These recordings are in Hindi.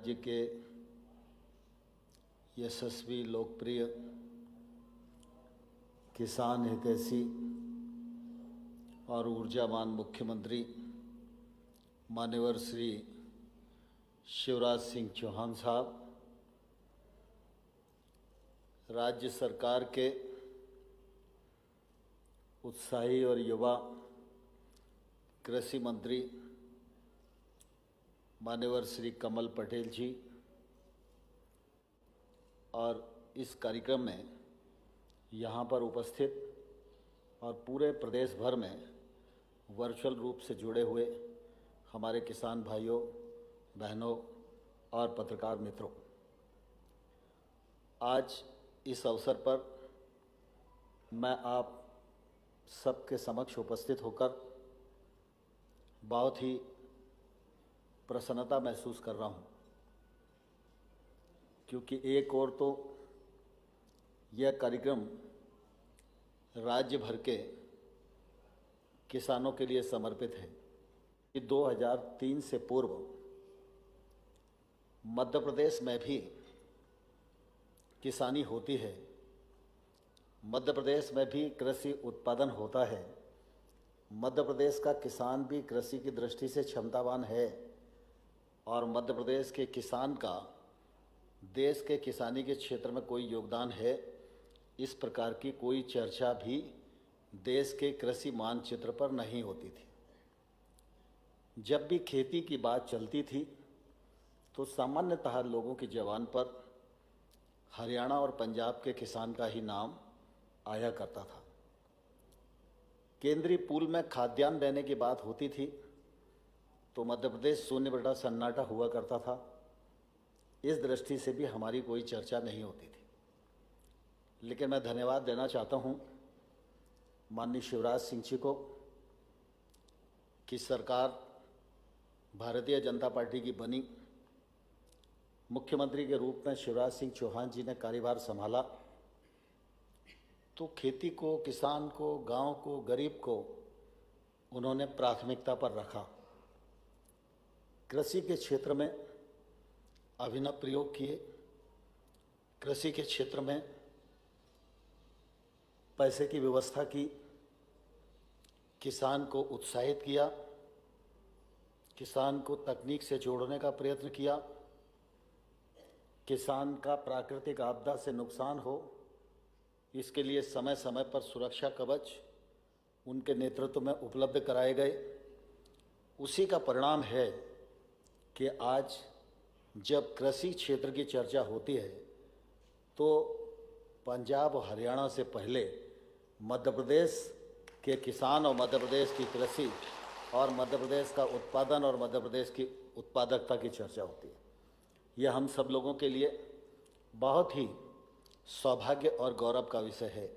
राज्य के यशस्वी लोकप्रिय किसान हितैषी और ऊर्जावान मुख्यमंत्री माननीय श्री शिवराज सिंह चौहान साहब, राज्य सरकार के उत्साही और युवा कृषि मंत्री माननीय श्री कमल पटेल जी, और इस कार्यक्रम में यहाँ पर उपस्थित और पूरे प्रदेश भर में वर्चुअल रूप से जुड़े हुए हमारे किसान भाइयों बहनों और पत्रकार मित्रों, आज इस अवसर पर मैं आप सबके समक्ष उपस्थित होकर बहुत ही प्रसन्नता महसूस कर रहा हूँ, क्योंकि एक और तो यह कार्यक्रम राज्य भर के किसानों के लिए समर्पित है कि 2003 से पूर्व मध्य प्रदेश में भी किसानी होती है, मध्य प्रदेश में भी कृषि उत्पादन होता है, मध्य प्रदेश का किसान भी कृषि की दृष्टि से क्षमतावान है और मध्य प्रदेश के किसान का देश के किसानी के क्षेत्र में कोई योगदान है, इस प्रकार की कोई चर्चा भी देश के कृषि मानचित्र पर नहीं होती थी। जब भी खेती की बात चलती थी तो सामान्यतः लोगों की ज़बान पर हरियाणा और पंजाब के किसान का ही नाम आया करता था। केंद्रीय पूल में खाद्यान्न देने की बात होती थी तो मध्य प्रदेश शून्य बटा सन्नाटा हुआ करता था। इस दृष्टि से भी हमारी कोई चर्चा नहीं होती थी। लेकिन मैं धन्यवाद देना चाहता हूं माननीय शिवराज सिंह जी को कि सरकार भारतीय जनता पार्टी की बनी, मुख्यमंत्री के रूप में शिवराज सिंह चौहान जी ने कार्यभार संभाला तो खेती को, किसान को, गांव को, गरीब को उन्होंने प्राथमिकता पर रखा। कृषि के क्षेत्र में अभिनव प्रयोग किए, कृषि के क्षेत्र में पैसे की व्यवस्था की, किसान को उत्साहित किया, किसान को तकनीक से जोड़ने का प्रयत्न किया, किसान का प्राकृतिक आपदा से नुकसान हो इसके लिए समय समय पर सुरक्षा कवच उनके नेतृत्व में उपलब्ध कराए गए। उसी का परिणाम है कि आज जब कृषि क्षेत्र की चर्चा होती है तो पंजाब और हरियाणा से पहले मध्य प्रदेश के किसान और मध्य प्रदेश की कृषि और मध्य प्रदेश का उत्पादन और मध्य प्रदेश की उत्पादकता की चर्चा होती है। यह हम सब लोगों के लिए बहुत ही सौभाग्य और गौरव का विषय है।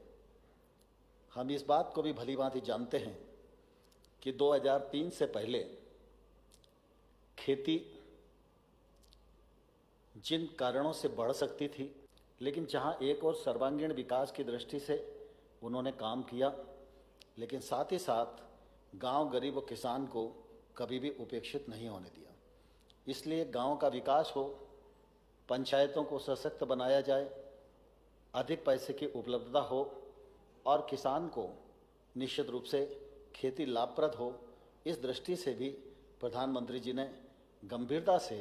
हम इस बात को भी भलीभांति जानते हैं कि 2003 से पहले खेती जिन कारणों से बढ़ सकती थी, लेकिन जहां एक और सर्वांगीण विकास की दृष्टि से उन्होंने काम किया, लेकिन साथ ही साथ गांव, गरीब और किसान को कभी भी उपेक्षित नहीं होने दिया। इसलिए गांव का विकास हो, पंचायतों को सशक्त बनाया जाए, अधिक पैसे की उपलब्धता हो और किसान को निश्चित रूप से खेती लाभप्रद हो, इस दृष्टि से भी प्रधानमंत्री जी ने गंभीरता से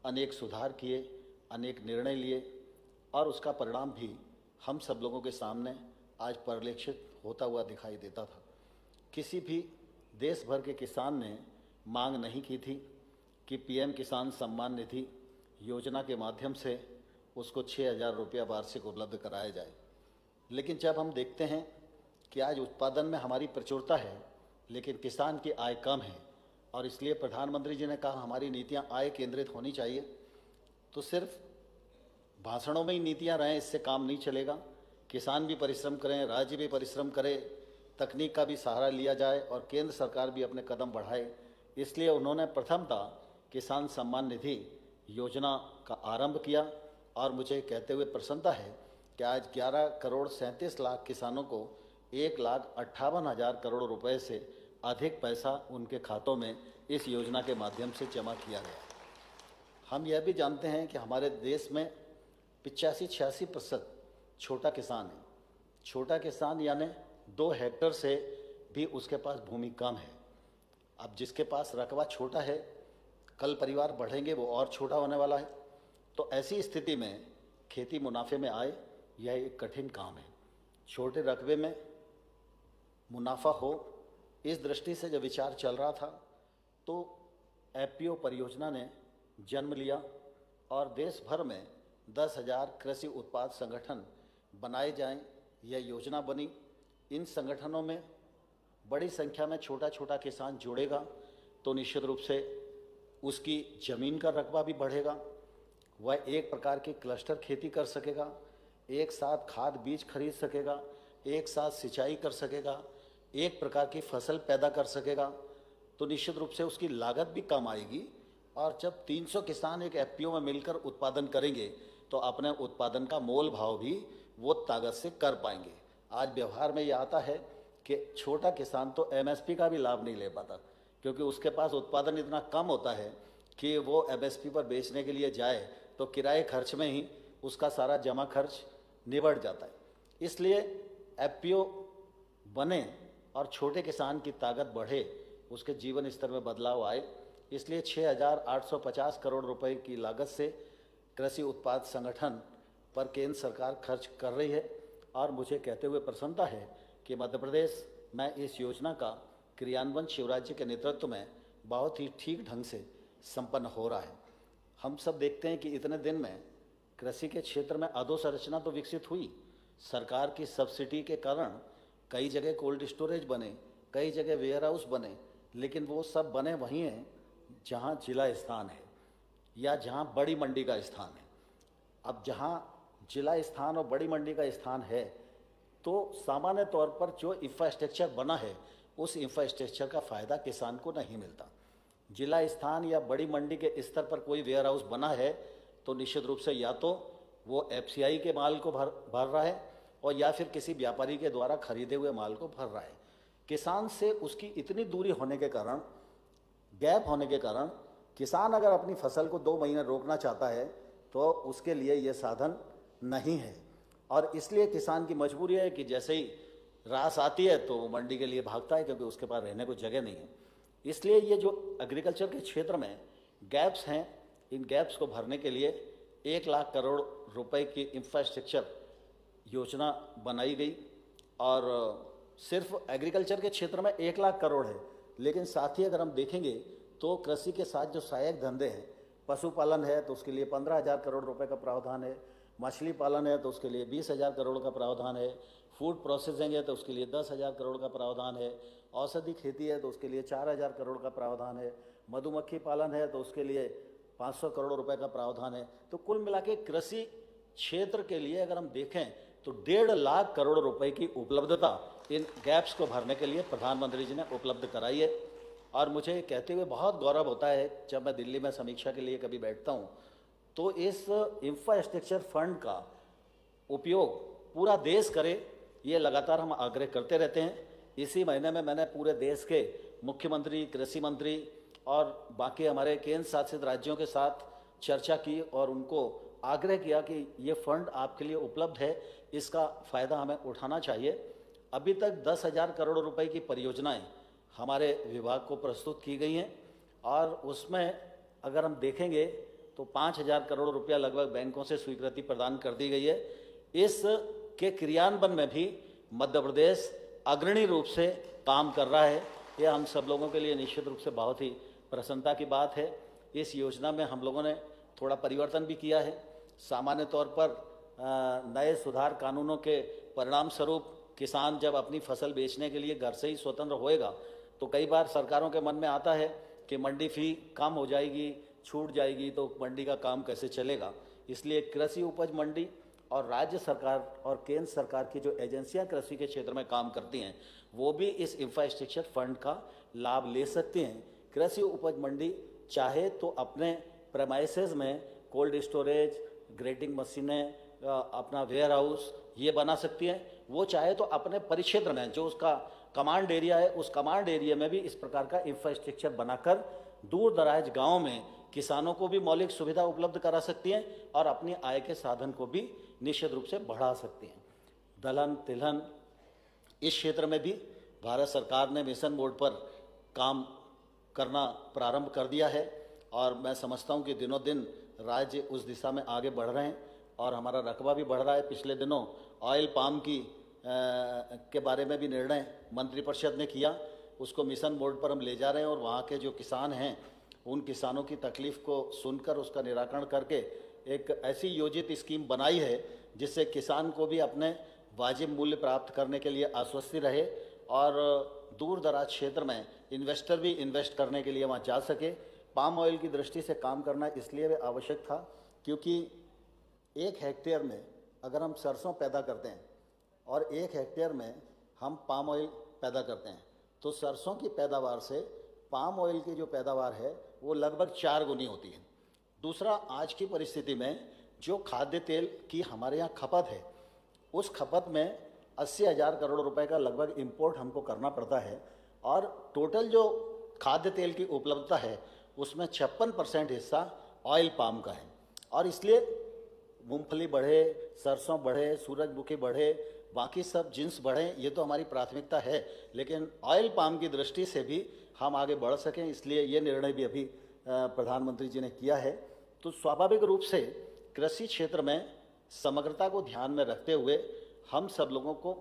अनेक सुधार किए, अनेक निर्णय लिए और उसका परिणाम भी हम सब लोगों के सामने आज परिलक्षित होता हुआ दिखाई देता था। किसी भी देश भर के किसान ने मांग नहीं की थी कि पीएम किसान सम्मान निधि योजना के माध्यम से उसको 6,000 रुपया वार्षिक उपलब्ध कराया जाए। लेकिन जब हम देखते हैं कि आज उत्पादन में हमारी प्रचुरता है लेकिन किसान की आय कम है और इसलिए प्रधानमंत्री जी ने कहा हमारी नीतियां आय केंद्रित होनी चाहिए, तो सिर्फ भाषणों में ही नीतियां रहें इससे काम नहीं चलेगा। किसान भी परिश्रम करें, राज्य भी परिश्रम करे, तकनीक का भी सहारा लिया जाए और केंद्र सरकार भी अपने कदम बढ़ाए। इसलिए उन्होंने प्रथमतः किसान सम्मान निधि योजना का आरंभ किया और मुझे कहते हुए प्रसन्नता है कि आज 11 करोड़ 37 लाख किसानों को 1,58,000 करोड़ रुपए से अधिक पैसा उनके खातों में इस योजना के माध्यम से जमा किया गया। हम यह भी जानते हैं कि हमारे देश में 85-86% छोटा किसान है। छोटा किसान यानी 2 हेक्टेयर से भी उसके पास भूमि कम है। अब जिसके पास रकबा छोटा है, कल परिवार बढ़ेंगे वो और छोटा होने वाला है। तो ऐसी स्थिति में खेती मुनाफे में आए, यह एक कठिन काम है। छोटे रकबे में मुनाफा हो, इस दृष्टि से जब विचार चल रहा था तो एफपीओ परियोजना ने जन्म लिया और देश भर में 10,000 कृषि उत्पाद संगठन बनाए जाएं, यह योजना बनी। इन संगठनों में बड़ी संख्या में छोटा छोटा किसान जुड़ेगा तो निश्चित रूप से उसकी ज़मीन का रकबा भी बढ़ेगा। वह एक प्रकार की क्लस्टर खेती कर सकेगा, एक साथ खाद बीज खरीद सकेगा, एक साथ सिंचाई कर सकेगा, एक प्रकार की फसल पैदा कर सकेगा। तो निश्चित रूप से उसकी लागत भी कम आएगी और जब 300 किसान एक एफपीओ में मिलकर उत्पादन करेंगे तो अपने उत्पादन का मोल भाव भी वो ताकत से कर पाएंगे। आज व्यवहार में ये आता है कि छोटा किसान तो एमएसपी का भी लाभ नहीं ले पाता, क्योंकि उसके पास उत्पादन इतना कम होता है कि वो एमएसपी पर बेचने के लिए जाए तो किराए खर्च में ही उसका सारा जमा खर्च निबट जाता है। इसलिए एफपीओ बने और छोटे किसान की ताकत बढ़े, उसके जीवन स्तर में बदलाव आए। इसलिए 6,850 करोड़ रुपए की लागत से कृषि उत्पाद संगठन पर केंद्र सरकार खर्च कर रही है और मुझे कहते हुए प्रसन्नता है कि मध्य प्रदेश में इस योजना का क्रियान्वयन शिवराज जी के नेतृत्व में बहुत ही ठीक ढंग से संपन्न हो रहा है। हम सब देखते हैं कि इतने दिन में कृषि के क्षेत्र में अधोसंरचना तो विकसित हुई। सरकार की सब्सिडी के कारण कई जगह कोल्ड स्टोरेज बने, कई जगह वेयर हाउस बने, लेकिन वो सब बने वहीं हैं जहाँ जिला स्थान है या जहाँ बड़ी मंडी का स्थान है। अब जहाँ जिला स्थान और बड़ी मंडी का स्थान है तो सामान्य तौर पर जो इंफ्रास्ट्रक्चर बना है उस इंफ्रास्ट्रक्चर का फ़ायदा किसान को नहीं मिलता। जिला स्थान या बड़ी मंडी के स्तर पर कोई वेयर हाउस बना है तो निश्चित रूप से या तो वो एफसीआई के माल को भर रहा है और या फिर किसी व्यापारी के द्वारा खरीदे हुए माल को भर रहा है। किसान से उसकी इतनी दूरी होने के कारण, गैप होने के कारण, किसान अगर अपनी फसल को 2 महीने रोकना चाहता है तो उसके लिए ये साधन नहीं है और इसलिए किसान की मजबूरी है कि जैसे ही रास आती है तो वो मंडी के लिए भागता है, क्योंकि उसके पास रहने को जगह नहीं है। इसलिए ये जो एग्रीकल्चर के क्षेत्र में गैप्स हैं, इन गैप्स को भरने के लिए 1 लाख करोड़ रुपए की इंफ्रास्ट्रक्चर योजना बनाई गई और सिर्फ एग्रीकल्चर के क्षेत्र में 1 लाख करोड़ है। लेकिन साथ ही अगर हम देखेंगे तो कृषि के साथ जो सहायक धंधे हैं, पशुपालन है तो उसके लिए 15,000 करोड़ रुपए का प्रावधान है, मछली पालन है तो उसके लिए 20,000 करोड़ का प्रावधान है, फूड प्रोसेसिंग है तो उसके लिए 10,000 करोड़ का प्रावधान है, औषधि खेती है तो उसके लिए 4,000 करोड़ का प्रावधान है, मधुमक्खी पालन है तो उसके लिए 500 करोड़ रुपए का प्रावधान है। तो कुल मिला के कृषि क्षेत्र के लिए अगर हम देखें तो 1.5 लाख करोड़ रुपए की उपलब्धता इन गैप्स को भरने के लिए प्रधानमंत्री जी ने उपलब्ध कराई है। और मुझे कहते हुए बहुत गौरव होता है जब मैं दिल्ली में समीक्षा के लिए कभी बैठता हूँ तो इस इंफ्रास्ट्रक्चर फंड का उपयोग पूरा देश करे, ये लगातार हम आग्रह करते रहते हैं। इसी महीने में मैंने पूरे देश के मुख्यमंत्री, कृषि मंत्री और बाकी हमारे केंद्र शासित राज्यों के साथ चर्चा की और उनको आग्रह किया कि ये फंड आपके लिए उपलब्ध है, इसका फ़ायदा हमें उठाना चाहिए। अभी तक 10,000 करोड़ रुपए की परियोजनाएं हमारे विभाग को प्रस्तुत की गई हैं और उसमें अगर हम देखेंगे तो 5,000 करोड़ रुपया लगभग बैंकों से स्वीकृति प्रदान कर दी गई है। इस के क्रियान्वयन में भी मध्य प्रदेश अग्रणी रूप से काम कर रहा है। यह हम सब लोगों के लिए निश्चित रूप से बहुत ही प्रसन्नता की बात है। इस योजना में हम लोगों ने थोड़ा परिवर्तन भी किया है। सामान्य तौर पर नए सुधार कानूनों के परिणाम स्वरूप किसान जब अपनी फसल बेचने के लिए घर से ही स्वतंत्र होएगा तो कई बार सरकारों के मन में आता है कि मंडी फी कम हो जाएगी, छूट जाएगी, तो मंडी का काम कैसे चलेगा। इसलिए कृषि उपज मंडी और राज्य सरकार और केंद्र सरकार की जो एजेंसियां कृषि के क्षेत्र में काम करती हैं वो भी इस इंफ्रास्ट्रक्चर फंड का लाभ ले सकती हैं। कृषि उपज मंडी चाहे तो अपने प्रेमाइसेस में कोल्ड स्टोरेज, ग्रेडिंग मशीनें, अपना वेयर हाउस ये बना सकती हैं। वो चाहे तो अपने परिक्षेत्र में जो उसका कमांड एरिया है उस कमांड एरिया में भी इस प्रकार का इंफ्रास्ट्रक्चर बनाकर दूर दराज गाँव में किसानों को भी मौलिक सुविधा उपलब्ध करा सकती हैं और अपनी आय के साधन को भी निश्चित रूप से बढ़ा सकती हैं। दलहन तिलहन इस क्षेत्र में भी भारत सरकार ने मिशन मोड पर काम करना प्रारंभ कर दिया है और मैं समझता हूं कि दिनों दिन राज्य उस दिशा में आगे बढ़ रहे हैं और हमारा रकबा भी बढ़ रहा है। पिछले दिनों ऑयल पाम के बारे में भी निर्णय मंत्रिपरिषद ने किया, उसको मिशन मोड पर हम ले जा रहे हैं और वहाँ के जो किसान हैं उन किसानों की तकलीफ़ को सुनकर उसका निराकरण करके एक ऐसी योजित स्कीम बनाई है जिससे किसान को भी अपने वाजिब मूल्य प्राप्त करने के लिए आश्वस्ति रहे और दूर दराज क्षेत्र में इन्वेस्टर भी इन्वेस्ट करने के लिए वहाँ जा सके। पाम ऑयल की दृष्टि से काम करना इसलिए भी आवश्यक था क्योंकि 1 हेक्टेयर में अगर हम सरसों पैदा करते हैं और 1 हेक्टेयर में हम पाम ऑयल पैदा करते हैं तो सरसों की पैदावार से पाम ऑयल की जो पैदावार है वो लगभग 4 गुनी होती है। दूसरा, आज की परिस्थिति में जो खाद्य तेल की हमारे यहाँ खपत है उस खपत में 80,000 करोड़ रुपए का लगभग इंपोर्ट हमको करना पड़ता है और टोटल जो खाद्य तेल की उपलब्धता है उसमें 56% हिस्सा ऑयल पाम का है और इसलिए मूंगफली बढ़े, सरसों बढ़े, सूरजमुखी बढ़े, बाकी सब जिन्स बढ़े, ये तो हमारी प्राथमिकता है, लेकिन ऑयल पाम की दृष्टि से भी हम आगे बढ़ सकें इसलिए ये निर्णय भी अभी प्रधानमंत्री जी ने किया है। तो स्वाभाविक रूप से कृषि क्षेत्र में समग्रता को ध्यान में रखते हुए हम सब लोगों को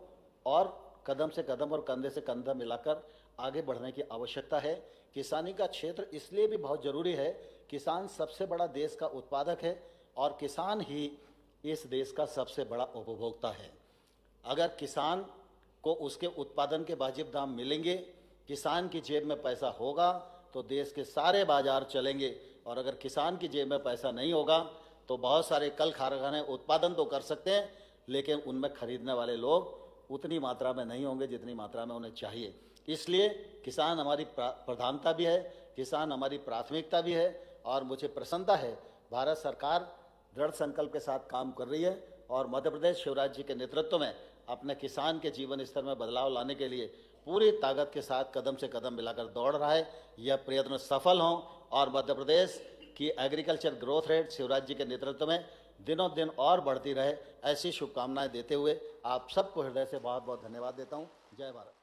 और कदम से कदम और कंधे से कंधा मिलाकर आगे बढ़ने की आवश्यकता है। किसानी का क्षेत्र इसलिए भी बहुत ज़रूरी है, किसान सबसे बड़ा देश का उत्पादक है और किसान ही इस देश का सबसे बड़ा उपभोक्ता है। अगर किसान को उसके उत्पादन के वाजिब दाम मिलेंगे, किसान की जेब में पैसा होगा तो देश के सारे बाजार चलेंगे और अगर किसान की जेब में पैसा नहीं होगा तो बहुत सारे कल कारखाने उत्पादन तो कर सकते हैं लेकिन उनमें खरीदने वाले लोग उतनी मात्रा में नहीं होंगे जितनी मात्रा में उन्हें चाहिए। इसलिए किसान हमारी प्रधानता भी है, किसान हमारी प्राथमिकता भी है और मुझे प्रसन्नता है भारत सरकार दृढ़ संकल्प के साथ काम कर रही है और मध्य प्रदेश शिवराज जी के नेतृत्व में अपने किसान के जीवन स्तर में बदलाव लाने के लिए पूरी ताकत के साथ कदम से कदम मिलाकर दौड़ रहा है। यह प्रयत्न सफल हों और मध्य प्रदेश की agriculture growth rate Shivraj ji के नेतृत्व में दिनों दिन और बढ़ती रहे, ऐसी शुभकामनाएं देते हुए आप सबको हृदय से बहुत बहुत धन्यवाद देता हूं। जय भारत।